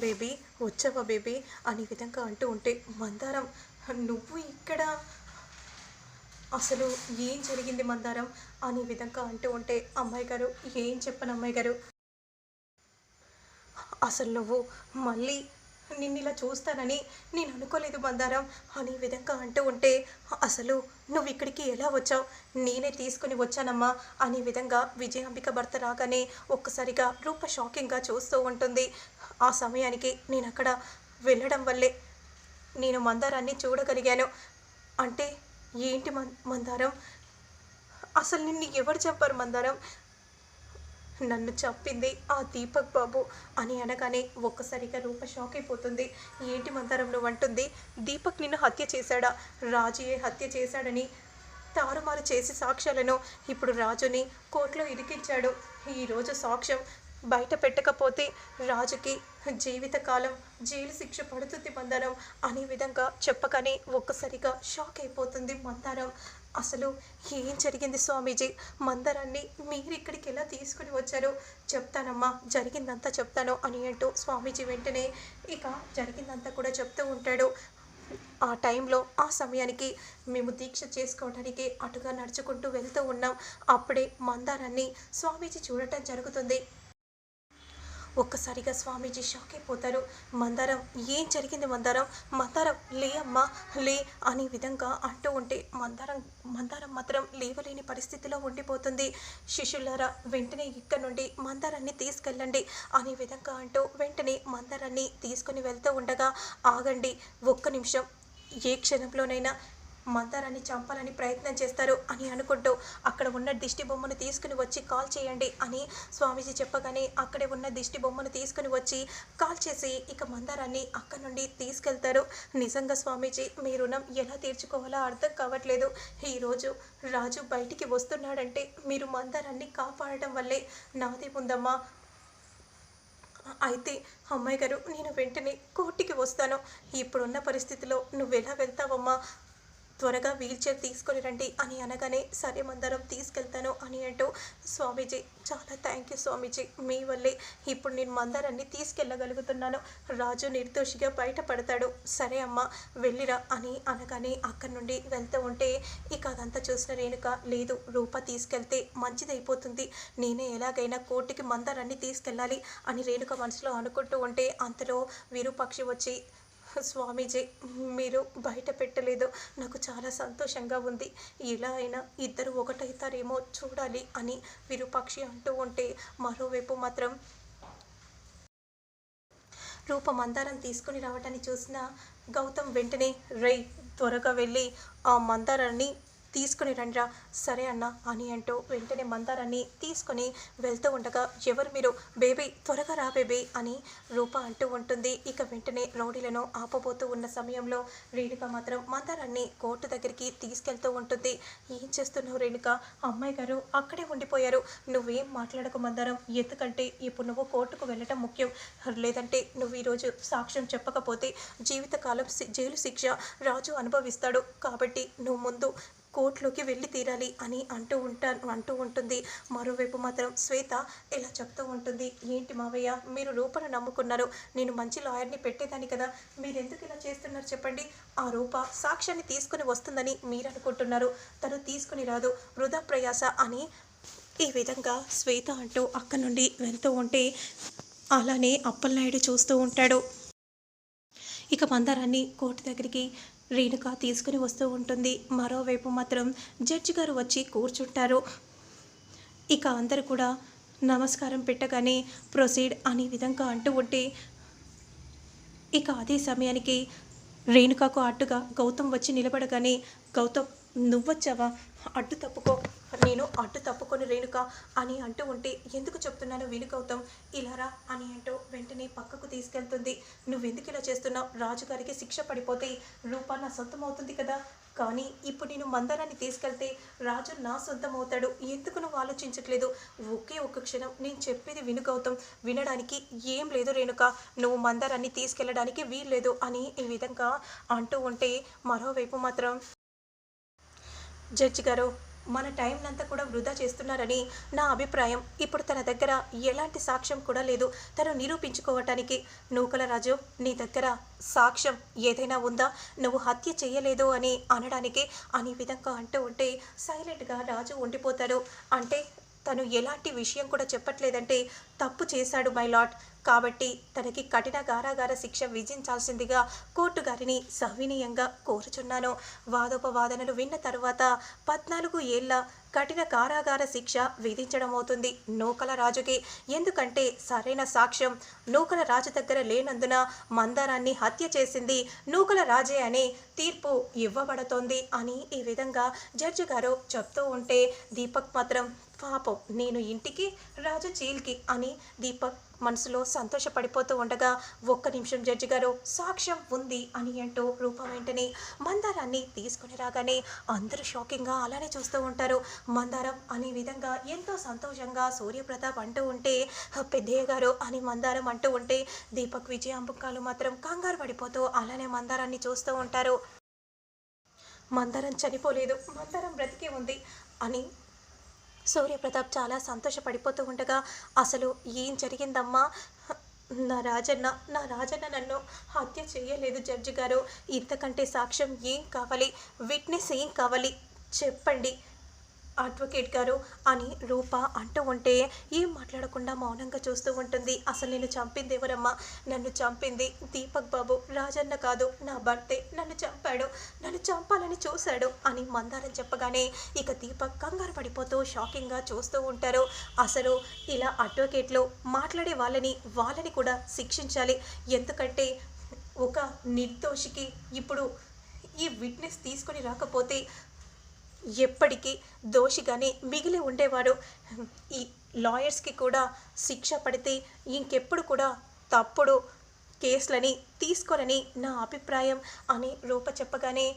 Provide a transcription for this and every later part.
Baby వచ్చావా baby అనే విధంగా అంటూ ఉంటే మందారం నువ్వు ఇక్కడ అసలు ఏం జరిగింది మందారం అనే విధంగా అంటూ ఉంటే అమ్మాయి గారు ఏం చెప్పను అమ్మాయి గారు అసలు నువ్వు మళ్ళీ నిన్ను ఇలా చూస్తానని నేను అనుకోలేదు బంగారం అనే విధంగా అంటూ ఉంటే అసలు నువ్వు ఇక్కడికి ఎలా వచ్చావు నేనే తీసుకుని వచ్చానమ్మా అనే విధంగా విజయాంబిక భర్త రాగానే ఒక్కసారిగా రూప షాకింగ్గా చూస్తూ ఉంటుంది. ఆ సమయానికి నేను అక్కడ వెళ్ళడం వల్లే నేను మందారాన్ని చూడగలిగాను. అంటే ఏంటి మందారం అసలు నిన్ను ఎవరు చంపారు మందారం నన్ను చంపింది ఆ దీపక్ బాబు అని అనగానే ఒక్కసారిగా రూప షాక్ అయిపోతుంది. ఏంటి మందారం నువ్వు అంటుంది దీపక్ నిన్ను హత్య చేశాడా రాజుయే హత్య చేశాడని తారుమారు చేసి సాక్ష్యాలను ఇప్పుడు రాజుని కోర్టులో ఇరికించాడు. ఈరోజు సాక్ష్యం బయట పెట్టకపోతే రాజుకి జీవితకాలం జైలు శిక్ష పడుతుంది మందారం అనే విధంగా చెప్పగానే ఒక్కసారిగా షాక్ అయిపోతుంది మందారం. అసలు ఏం జరిగింది స్వామీజీ మందారాన్ని మీరు ఇక్కడికి ఎలా తీసుకుని వచ్చారో చెప్తానమ్మా జరిగిందంతా చెప్తాను అని అంటూ స్వామీజీ వెంటనే ఇక జరిగిందంతా కూడా చెప్తూ ఉంటాడు. ఆ టైంలో ఆ సమయానికి మేము దీక్ష చేసుకోవడానికి అటుగా నడుచుకుంటూ వెళ్తూ ఉన్నాం. అప్పుడే మందారాన్ని స్వామీజీ చూడటం జరుగుతుంది. ఒక్కసారిగా స్వామీజీ షాక్ అయిపోతారు. మందారం ఏం జరిగింది మందారం మందారం లే అమ్మా లే అనే విధంగా అంటూ ఉంటే మందారం మందారం మాత్రం లేవలేని పరిస్థితిలో ఉండిపోతుంది. శిష్యులారా వెంటనే ఇక్కడ నుండి మందారాన్ని తీసుకెళ్ళండి అనే విధంగా అంటూ వెంటనే మందారాన్ని తీసుకుని వెళ్తూ ఉండగా ఆగండి ఒక్క నిమిషం ఏ క్షణంలోనైనా మందారాన్ని చంపాలని ప్రయత్నం చేస్తారు అని అనుకుంటూ అక్కడ ఉన్న దిష్టి బొమ్మను తీసుకుని వచ్చి కాల్ చేయండి అని స్వామీజీ చెప్పగానే అక్కడే ఉన్న దిష్టి బొమ్మను తీసుకుని వచ్చి కాల్ చేసి ఇక మందారాన్ని అక్కడ నుండి తీసుకెళ్తారు. నిజంగా స్వామీజీ మీ రుణం ఎలా తీర్చుకోవాలో అర్థం కావట్లేదు. ఈరోజు రాజు బయటికి వస్తున్నాడంటే మీరు మందారాన్ని కాపాడటం వల్లే నాది ఉందమ్మా. అయితే అమ్మాయి గారు నేను వెంటనే కోర్టుకి వస్తాను. ఇప్పుడున్న పరిస్థితిలో నువ్వెలా వెళ్తావమ్మా త్వరగా వీల్చైర్ తీసుకొని రండి అని అనగానే సరే మందారం తీసుకెళ్తాను అని అంటూ స్వామీజీ చాలా థ్యాంక్ యూ స్వామీజీ మీ వల్లే ఇప్పుడు నేను మందారాన్ని తీసుకెళ్ళగలుగుతున్నాను. రాజు నిర్దోషిగా బయటపడతాడు. సరే అమ్మ వెళ్ళిరా అని అనగానే అక్కడి నుండి వెళ్తూ ఉంటే ఇక అదంతా చూసిన రేణుక లేదు రూప తీసుకెళ్తే మంచిదైపోతుంది నేనే ఎలాగైనా కోర్టుకి మందారాన్ని తీసుకెళ్ళాలి అని రేణుక మనసులో అనుకుంటూ ఉంటే అంతలో విరూపాక్షి వచ్చి స్వామీజీ మీరు బయట పెట్టలేదు నాకు చాలా సంతోషంగా ఉంది. ఇలా అయినా ఇద్దరు ఒకటైతారేమో చూడాలి అని విరూపాక్షి అంటూ ఉంటే మరోవైపు మాత్రం రూప మందారం తీసుకుని రావటాన్ని చూసిన గౌతమ్ వెంటనే రై త్వరగా వెళ్ళి ఆ మందారాన్ని తీసుకుని రండ్రా సరే అన్న అని అంటూ వెంటనే మందారాన్ని తీసుకొని వెళ్తూ ఉండగా ఎవరు మీరు బేబీ త్వరగా రా బేబీ అని రూప అంటూ ఉంటుంది. ఇక వెంటనే రౌడీలను ఆపబోతూ ఉన్న సమయంలో రేణుక మాత్రం మందారాన్ని కోర్టు దగ్గరికి తీసుకెళ్తూ ఉంటుంది. ఏం చేస్తున్నావు రేణుక అమ్మాయి గారు అక్కడే ఉండిపోయారు నువ్వేం మాట్లాడకు మందారం ఎందుకంటే ఇప్పుడు నువ్వు కోర్టుకు వెళ్ళటం ముఖ్యం. లేదంటే నువ్వు ఈరోజు సాక్ష్యం చెప్పకపోతే జీవితకాలం జైలు శిక్ష రాజు అనుభవిస్తాడు. కాబట్టి నువ్వు ముందు కోర్టులోకి వెళ్ళి తీరాలి అని అంటూ ఉంటుంది. మరోవైపు మాత్రం శ్వేత ఇలా చెప్తూ ఉంటుంది ఏంటి మావయ్య మీరు రూపను నమ్ముకున్నారు నేను మంచి లాయర్ని పెట్టేదాన్ని కదా మీరు ఎందుకు ఇలా చేస్తున్నారు చెప్పండి. ఆ రూప సాక్ష్యాన్ని తీసుకుని వస్తుందని మీరు అనుకుంటున్నారు తను తీసుకుని రాదు వృధా ప్రయాస అని ఈ విధంగా శ్వేత అంటూ అక్కడి నుండి వెళ్తూ ఉంటే అలానే అప్పలనాయుడు చూస్తూ ఉంటాడు. ఇక మందారాన్ని కోర్టు దగ్గరికి రేణుక తీసుకుని వస్తూ ఉంటుంది. మరోవైపు మాత్రం జడ్జి గారు వచ్చి కూర్చుంటారు. ఇక అందరూ కూడా నమస్కారం పెట్టగానే ప్రొసీడ్ అనే విధంగా అంటూ ఉంటే ఇక అదే సమయానికి రేణుకకు అడ్డుగా గౌతమ్ వచ్చి నిలబడగానే గౌతమ్ నువ్వొచ్చావా అడ్డు తప్పుకో నేను అడ్డు తప్పుకొని రేణుక అని అంటూ ఉంటే ఎందుకు చెప్తున్నాను విను గౌతమ్ ఇలారా అని అంటూ వెంటనే పక్కకు తీసుకెళ్తుంది. నువ్వెందుకు ఇలా చేస్తున్నావు రాజుగారికి శిక్ష పడిపోతే రూపా నా సొంతం అవుతుంది కదా కానీ ఇప్పుడు నేను మందారాన్ని తీసుకెళ్తే రాజు నా సొంతం అవుతాడు ఎందుకు నువ్వు ఆలోచించట్లేదు ఒకే ఒక్క క్షణం నేను చెప్పేది విను గౌతమ్ వినడానికి ఏం లేదు రేణుక నువ్వు మందారాన్ని తీసుకెళ్ళడానికి వీల్లేదు అని ఈ విధంగా అంటూ ఉంటే మరోవైపు మాత్రం జడ్జి గారు మన టైంనంతా కూడా వృధా చేస్తున్నారని నా అభిప్రాయం. ఇప్పుడు తన దగ్గర ఎలాంటి సాక్ష్యం కూడా లేదు తను నిరూపించుకోవటానికి. నూకల రాజు, నీ దగ్గర సాక్ష్యం ఏదైనా ఉందా నువ్వు హత్య చేయలేదు అని అనడానికి అనే విధంగా అంటూ ఉంటే సైలెంట్గా రాజు ఉండిపోతాడు. అంటే తను ఎలాంటి విషయం కూడా చెప్పట్లేదంటే తప్పు చేశాడు మై లార్డ్, కాబట్టి తనకి కఠిన కారాగార శిక్ష విధించాల్సిందిగా కోర్టు గారిని సవినీయంగా కోరుచున్నాను. వాదోపవాదనలు విన్న తరువాత 14 ఏళ్ల కఠిన కారాగార శిక్ష విధించడం అవుతుంది నూకల రాజుకి. ఎందుకంటే సరైన సాక్ష్యం నూకల రాజు దగ్గర లేనందున మందారాన్ని హత్య చేసింది నూకల రాజే అనే తీర్పు ఇవ్వబడుతోంది అని ఈ విధంగా జడ్జి గారు చెప్తూ ఉంటే దీపక్ మాత్రం పాపం నేను ఇంటికి రాజు జైలుకి అని దీపక్ మనసులో సంతోషపడిపోతూ ఉండగా, ఒక్క నిమిషం జడ్జి గారు సాక్ష్యం ఉంది అని అంటూ రూప వెంటనే మందారాన్ని తీసుకుని రాగానే అందరూ షాకింగ్గా అలానే చూస్తూ ఉంటారు. మందారం అనే విధంగా ఎంతో సంతోషంగా సూర్యప్రతాప్ అంటూ ఉంటే, పెద్దయ్య గారు అని మందారం అంటూ ఉంటే దీపక్ విజయ అంబుకాలు మాత్రం కంగారు పడిపోతూ అలానే మందారాన్ని చూస్తూ ఉంటారు. మందారం చనిపోలేదు, మందారం బ్రతికే ఉంది అని సూర్యప్రతాప్ చాలా సంతోషపడిపోతూ ఉండగా, అసలు ఏం జరిగిందమ్మా? నా రాజన్న నన్ను హత్య చేయలేదు జడ్జి గారు. ఇంతకంటే సాక్ష్యం ఏం కావాలి? విట్నెస్ ఏం కావాలి చెప్పండి అడ్వకేట్ గారు అని రూప అంటూ ఉంటే ఏం మాట్లాడకుండా మౌనంగా చూస్తూ ఉంటుంది. అసలు నేను చంపింది ఎవరమ్మా? నన్ను చంపింది దీపక్ బాబు, రాజన్న కాదు, నా భర్తే నన్ను చంపాడు, నన్ను చంపాలని చూశాడు అని మందారం చెప్పగానే ఇక దీపక్ కంగారు పడిపోతూ షాకింగ్గా చూస్తూ ఉంటారు. అసలు ఇలా అడ్వకేట్లు మాట్లాడే వాళ్ళని కూడా శిక్షించాలి. ఎందుకంటే ఒక నిర్దోషికి ఇప్పుడు ఈ విట్నెస్ తీసుకొని రాకపోతే ఎప్పటికీ దోషిగానే మిగిలి ఉండేవాడు. ఈ లాయర్స్కి కూడా శిక్ష పడితే ఇంకెప్పుడు కూడా తప్పుడు కేసులని తీసుకోరని నా అభిప్రాయం అని రూప చెప్పగానే,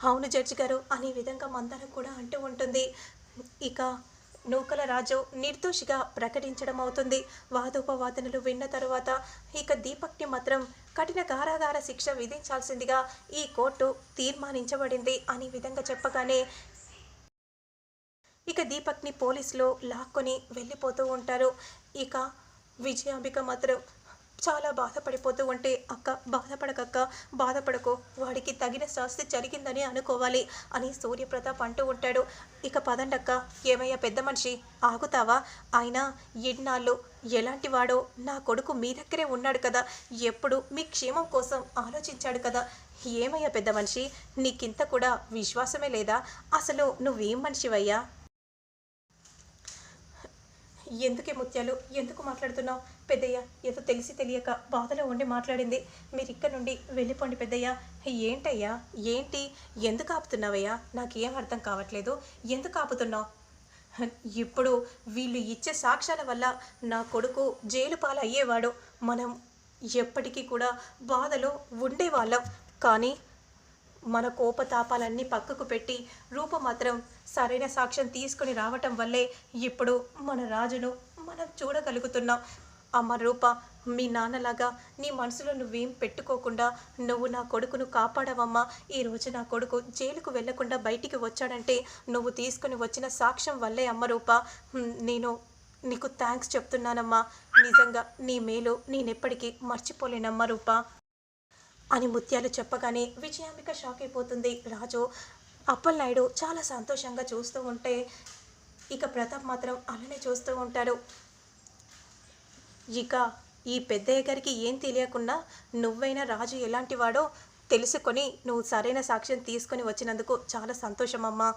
అవును జడ్జి గారు అనే విధంగా మందారం కూడా అంటూ ఉంటుంది. ఇక నూకల రాజు నిర్దోషిగా ప్రకటించడం అవుతుంది. వాదోపవాదనలు విన్న తరువాత ఇక దీపక్ని మాత్రం కఠిన కారాగార శిక్ష విధించాల్సిందిగా ఈ కోర్టు తీర్మానించబడింది అనే విధంగా చెప్పగానే ఇక దీపక్ని పోలీసులు లాక్కొని వెళ్ళిపోతూ ఉంటారు. ఇక విజయాంబిక మాత్రం చాలా బాధపడిపోతూ ఉంటే, అక్క బాధపడకక్క, బాధపడకు, వాడికి తగిన శాస్తి జరిగిందని అనుకోవాలి అని సూర్యప్రతాప్ అంటూ ఉంటాడు. ఇక పదండక్క. ఏమయ్యా పెద్ద మనిషి, ఆగుతావా? ఆయన ఎన్నాళ్ళు ఎలాంటి వాడో నా కొడుకు మీ దగ్గరే ఉన్నాడు కదా, ఎప్పుడు మీ క్షేమం కోసం ఆలోచించాడు కదా. ఏమయ్యా పెద్ద మనిషి, నీకింత కూడా విశ్వాసమే లేదా? అసలు నువ్వేం మనిషివయ్యా? ఎందుకే ముత్యాలు, ఎందుకు మాట్లాడుతున్నావు? పెద్దయ్య ఏదో తెలిసి తెలియక బాధలో ఉండి మాట్లాడింది. మీరు ఇక్కడ నుండి వెళ్ళిపోండి పెద్దయ్య. ఏంటయ్యా, ఏంటి, ఎందుకు ఆపుతున్నావయ్యా? నాకేం అర్థం కావట్లేదు. ఎందుకు ఆపుతున్నావు? ఇప్పుడు వీళ్ళు ఇచ్చే సాక్ష్యాల వల్ల నా కొడుకు జైలు పాలు అయ్యేవాడు. మనం ఎప్పటికీ కూడా బాధలో ఉండేవాళ్ళం. కానీ మన కోపతాపాలన్నీ పక్కకు పెట్టి రూప మాత్రం సరైన సాక్ష్యం తీసుకుని రావటం వల్లే ఇప్పుడు మన రాజును మనం చూడగలుగుతున్నాం. అమ్మ రూప, మీ నాన్నలాగా నీ మనసులో నువ్వేం పెట్టుకోకుండా నువ్వు నా కొడుకును కాపాడవమ్మా. ఈరోజు నా కొడుకు జైలుకు వెళ్లకుండా బయటికి వచ్చాడంటే నువ్వు తీసుకుని వచ్చిన సాక్ష్యం వల్లే అమ్మ రూప. నేను నీకు థ్యాంక్స్ చెప్తున్నానమ్మా. నిజంగా నీ మేలు నేనెప్పటికీ మర్చిపోలేనమ్మ రూప అని ముత్యాలు చెప్పగానే విజయాంబిక షాక్ అయిపోతుంది. రాజు అప్పలనాయుడు చాలా సంతోషంగా చూస్తూ ఉంటే ఇక ప్రతాప్ మాత్రం అలానే చూస్తూ ఉంటారు. ఇక ఈ పెద్దయ్య గారికి ఏం తెలియకుండా నువ్వైనా రాజు ఎలాంటి వాడో తెలుసుకొని నువ్వు సరైన సాక్ష్యం తీసుకొని వచ్చినందుకు చాలా సంతోషమమ్మా.